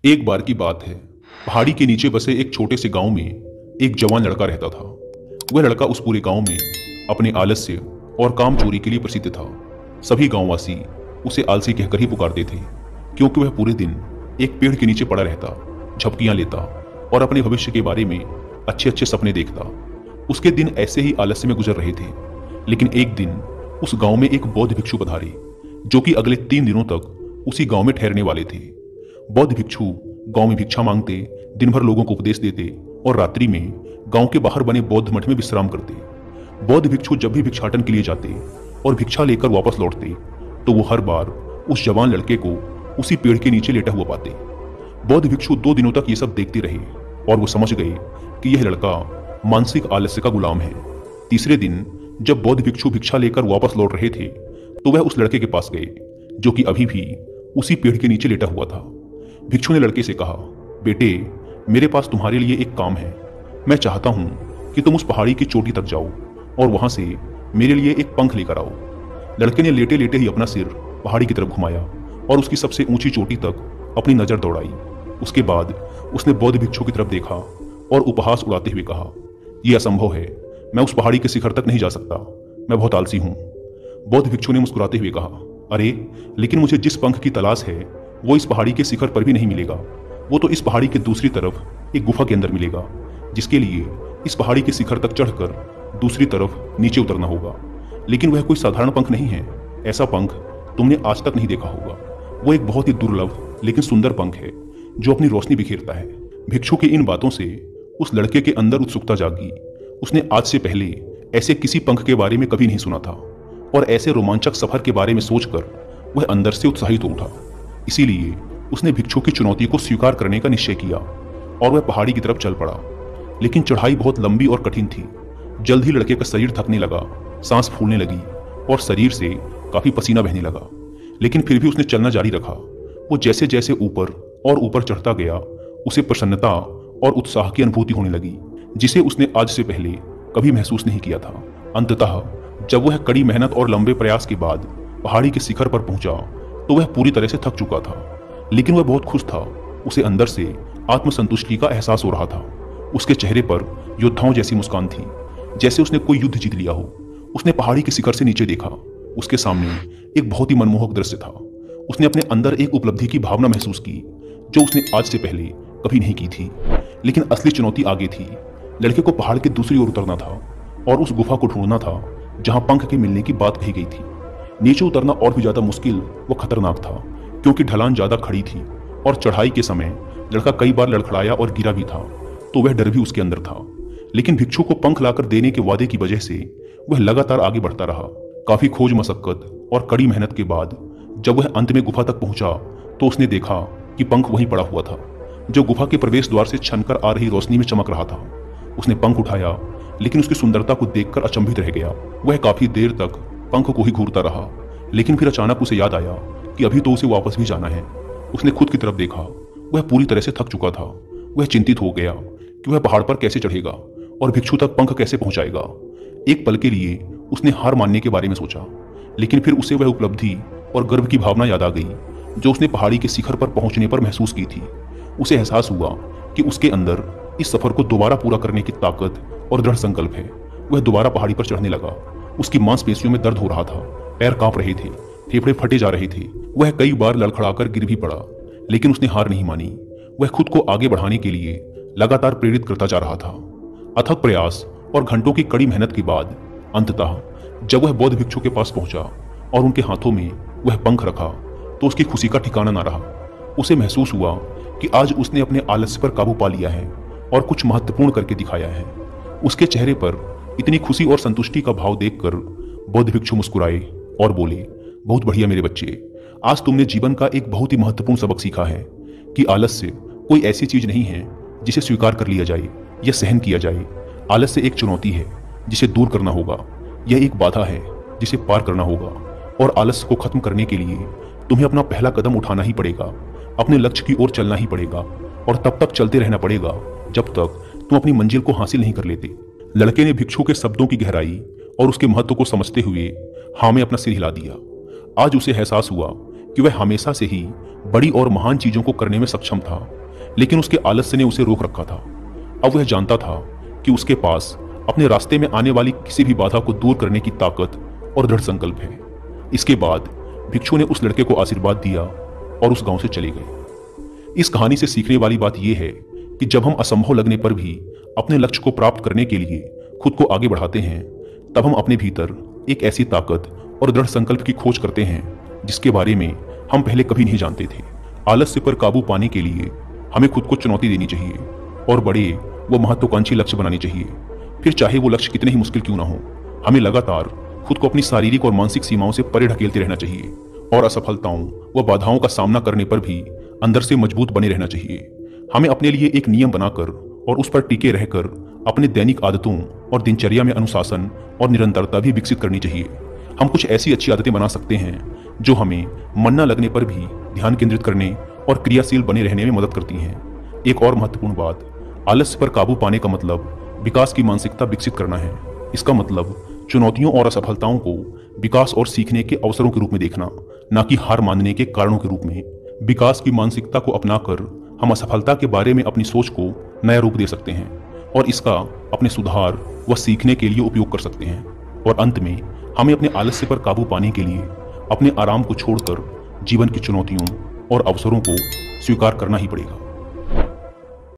एक बार की बात है। पहाड़ी के नीचे बसे एक छोटे से गांव में एक जवान लड़का रहता था। वह लड़का उस पूरे गांव में अपने आलस्य और काम चोरी के लिए प्रसिद्ध था। सभी गांववासी उसे आलसी कहकर ही पुकारते थे, क्योंकि वह पूरे दिन एक पेड़ के नीचे पड़ा रहता, झपकियां लेता और अपने भविष्य के बारे में अच्छे अच्छे सपने देखता। उसके दिन ऐसे ही आलस्य में गुजर रहे थे। लेकिन एक दिन उस गांव में एक बौद्ध भिक्षु पधारे, जो कि अगले 3 दिनों तक उसी गांव में ठहरने वाले थे। बौद्ध भिक्षु गांव में भिक्षा मांगते, दिन भर लोगों को उपदेश देते और रात्रि में गांव के बाहर बने बौद्ध मठ में विश्राम करते। बौद्ध भिक्षु जब भी भिक्षाटन के लिए जाते और भिक्षा लेकर वापस लौटते, तो वो हर बार उस जवान लड़के को उसी पेड़ के नीचे लेटा हुआ पाते। बौद्ध भिक्षु 2 दिनों तक ये सब देखते रहे और वो समझ गए कि यह लड़का मानसिक आलस्य का गुलाम है। तीसरे दिन जब बौद्ध भिक्षु भिक्षा लेकर वापस लौट रहे थे, तो वह उस लड़के के पास गए, जो कि अभी भी उसी पेड़ के नीचे लेटा हुआ था। भिक्षु ने लड़के से कहा, बेटे, मेरे पास तुम्हारे लिए एक काम है। मैं चाहता हूं कि तुम उस पहाड़ी की चोटी तक जाओ और वहां से मेरे लिए एक पंख लेकर आओ। लड़के ने लेटे लेटे ही अपना सिर पहाड़ी की तरफ घुमाया और उसकी सबसे ऊंची चोटी तक अपनी नजर दौड़ाई। उसके बाद उसने बौद्ध भिक्षु की तरफ देखा और उपहास उड़ाते हुए कहा, यह असंभव है, मैं उस पहाड़ी के शिखर तक नहीं जा सकता, मैं बहुत आलसी हूं। बौद्ध भिक्षु ने मुस्कुराते हुए कहा, अरे, लेकिन मुझे जिस पंख की तलाश है वो इस पहाड़ी के शिखर पर भी नहीं मिलेगा। वो तो इस पहाड़ी के दूसरी तरफ एक गुफा के अंदर मिलेगा, जिसके लिए इस पहाड़ी के शिखर तक चढ़कर दूसरी तरफ नीचे उतरना होगा। लेकिन वह कोई साधारण पंख नहीं है। ऐसा पंख तुमने आज तक नहीं देखा होगा। वो एक बहुत ही दुर्लभ लेकिन सुंदर पंख है, जो अपनी रोशनी बिखेरता है। भिक्षु की इन बातों से उस लड़के के अंदर उत्सुकता जागी। उसने आज से पहले ऐसे किसी पंख के बारे में कभी नहीं सुना था और ऐसे रोमांचक सफर के बारे में सोचकर वह अंदर से उत्साहित हो उठा। इसीलिए उसने भिक्षु की चुनौती को स्वीकार करने का निश्चय किया और वह पहाड़ी की तरफ चल पड़ा। लेकिन चढ़ाई बहुत लंबी और कठिन थी। जल्द ही लड़के का शरीर थकने लगा, सांस फूलने लगी और शरीर से काफी पसीना बहने लगा। लेकिन फिर भी उसने चलना जारी रखा। वो जैसे जैसे ऊपर और ऊपर चढ़ता गया, उसे प्रसन्नता और उत्साह की अनुभूति होने लगी, जिसे उसने आज से पहले कभी महसूस नहीं किया था। अंततः जब वह कड़ी मेहनत और लंबे प्रयास के बाद पहाड़ी के शिखर पर पहुंचा, तो वह पूरी तरह से थक चुका था। लेकिन वह बहुत खुश था। उसे अंदर से आत्मसंतुष्टि का एहसास हो रहा था। उसके चेहरे पर योद्धाओं जैसी मुस्कान थी, जैसे उसने कोई युद्ध जीत लिया हो। उसने पहाड़ी के शिखर से नीचे देखा। उसके सामने एक बहुत ही मनमोहक दृश्य था। उसने अपने अंदर एक उपलब्धि की भावना महसूस की, जो उसने आज से पहले कभी नहीं की थी। लेकिन असली चुनौती आगे थी। लड़के को पहाड़ के दूसरी ओर उतरना था और उस गुफा को ढूंढना था जहां पंख के मिलने की बात कही गई थी। नीचे उतरना और भी ज्यादा मुश्किल व खतरनाक था, क्योंकि ढलान ज्यादा खड़ी थी और चढ़ाई के समय लड़का कई बार लड़खड़ाया और गिरा भी था, तो वह डर भी उसके अंदर था। लेकिन भिक्षु को पंख लाकर देने के वादे की वजह से वह लगातार आगे बढ़ता रहा। काफी खोज मशक्कत और कड़ी मेहनत के बाद जब वह अंत में गुफा तक पहुंचा, तो उसने देखा कि पंख वहीं पड़ा हुआ था, जो गुफा के प्रवेश द्वार से छनकर आ रही रोशनी में चमक रहा था। उसने पंख उठाया, लेकिन उसकी सुंदरता को देखकर अचंभित रह गया। वह काफी देर तक पंख को ही घूरता रहा, लेकिन फिर अचानक उसे याद आया कि अभी तो उसे वापस भी जाना है। उसने खुद की तरफ देखा। वह पूरी तरह से थक चुका था। वह चिंतित हो गया कि वह पहाड़ पर कैसे चढ़ेगा और भिक्षु तक पंख कैसे पहुंचाएगा। एक पल के लिए उसने हार मानने के बारे में सोचा, लेकिन फिर उसे वह उपलब्धि और गर्व की भावना याद आ गई, जो उसने पहाड़ी के शिखर पर पहुंचने पर महसूस की थी। उसे एहसास हुआ कि उसके अंदर इस सफर को दोबारा पूरा करने की ताकत और दृढ़ संकल्प है। वह दोबारा पहाड़ी पर चढ़ने लगा। उसकी मांसपेशियों में दर्द हो रहा था, पैर कांप रहे थे, फेफड़े फटे जा रहे थे। वह कई बार लड़खड़ाकर गिर भी पड़ा, लेकिन उसने हार नहीं मानी। वह खुद को आगे बढ़ाने के लिए लगातार प्रेरित करता जा रहा था। अथक प्रयास और घंटों की कड़ी मेहनत के बाद अंततः जब वह बौद्ध भिक्षु के पास पहुंचा और उनके हाथों में वह पंख रखा, तो उसकी खुशी का ठिकाना न रहा। उसे महसूस हुआ कि आज उसने अपने आलस्य पर काबू पा लिया है और कुछ महत्वपूर्ण करके दिखाया है। उसके चेहरे पर इतनी खुशी और संतुष्टि का भाव देखकर बौद्ध भिक्षु मुस्कुराए और बोले, बहुत बढ़िया मेरे बच्चे, आज तुमने जीवन का एक बहुत ही महत्वपूर्ण सबक सीखा है कि आलस्य कोई ऐसी चीज नहीं है जिसे स्वीकार कर लिया जाए या सहन किया जाए। आलस्य एक चुनौती है जिसे दूर करना होगा। यह एक बाधा है जिसे पार करना होगा, और आलस्य को खत्म करने के लिए तुम्हें अपना पहला कदम उठाना ही पड़ेगा। अपने लक्ष्य की ओर चलना ही पड़ेगा और तब तक चलते रहना पड़ेगा जब तक तुम अपनी मंजिल को हासिल नहीं कर लेते। लड़के ने भिक्षु के शब्दों की गहराई और उसके महत्व को समझते हुए हाँ में अपना सिर हिला दिया। आज उसे एहसास हुआ कि वह हमेशा से ही बड़ी और महान चीजों को करने में सक्षम था, लेकिन उसके आलस्य ने उसे रोक रखा था। अब वह जानता था कि उसके पास अपने रास्ते में आने वाली किसी भी बाधा को दूर करने की ताकत और दृढ़ संकल्प है। इसके बाद भिक्षु ने उस लड़के को आशीर्वाद दिया और उस गांव से चले गए। इस कहानी से सीखने वाली बात यह है कि जब हम असंभव लगने पर भी अपने लक्ष्य को प्राप्त करने के लिए खुद को आगे बढ़ाते हैं, तब हम अपने भीतर एक ऐसी ताकत और दृढ़ संकल्प की खोज करते हैं जिसके बारे में हम पहले कभी नहीं जानते थे। आलस्य पर काबू पाने के लिए हमें खुद को चुनौती देनी चाहिए और बड़े व महत्वाकांक्षी लक्ष्य बनाने चाहिए। फिर चाहे वो लक्ष्य कितने ही मुश्किल क्यों ना हो, हमें लगातार खुद को अपनी शारीरिक और मानसिक सीमाओं से परे ढकेलते रहना चाहिए और असफलताओं व बाधाओं का सामना करने पर भी अंदर से मजबूत बने रहना चाहिए। हमें अपने लिए एक नियम बनाकर और उस पर टिके रहकर अपने दैनिक आदतों और दिनचर्या में अनुशासन और निरंतरता भी विकसित करनी चाहिए। हम कुछ ऐसी अच्छी आदतें बना सकते हैं जो हमें मन न लगने पर भी ध्यान केंद्रित करने और क्रियाशील बने रहने में मदद करती हैं। एक और महत्वपूर्ण बात, आलस्य पर काबू पाने का मतलब विकास की मानसिकता विकसित करना है। इसका मतलब चुनौतियों और असफलताओं को विकास और सीखने के अवसरों के रूप में देखना, न कि हार मानने के कारणों के रूप में। विकास की मानसिकता को अपनाकर हम असफलता के बारे में अपनी सोच को नया रूप दे सकते हैं और इसका अपने सुधार व सीखने के लिए उपयोग कर सकते हैं। और अंत में हमें अपने आलस्य पर काबू पाने के लिए अपने आराम को छोड़कर जीवन की चुनौतियों और अवसरों को स्वीकार करना ही पड़ेगा।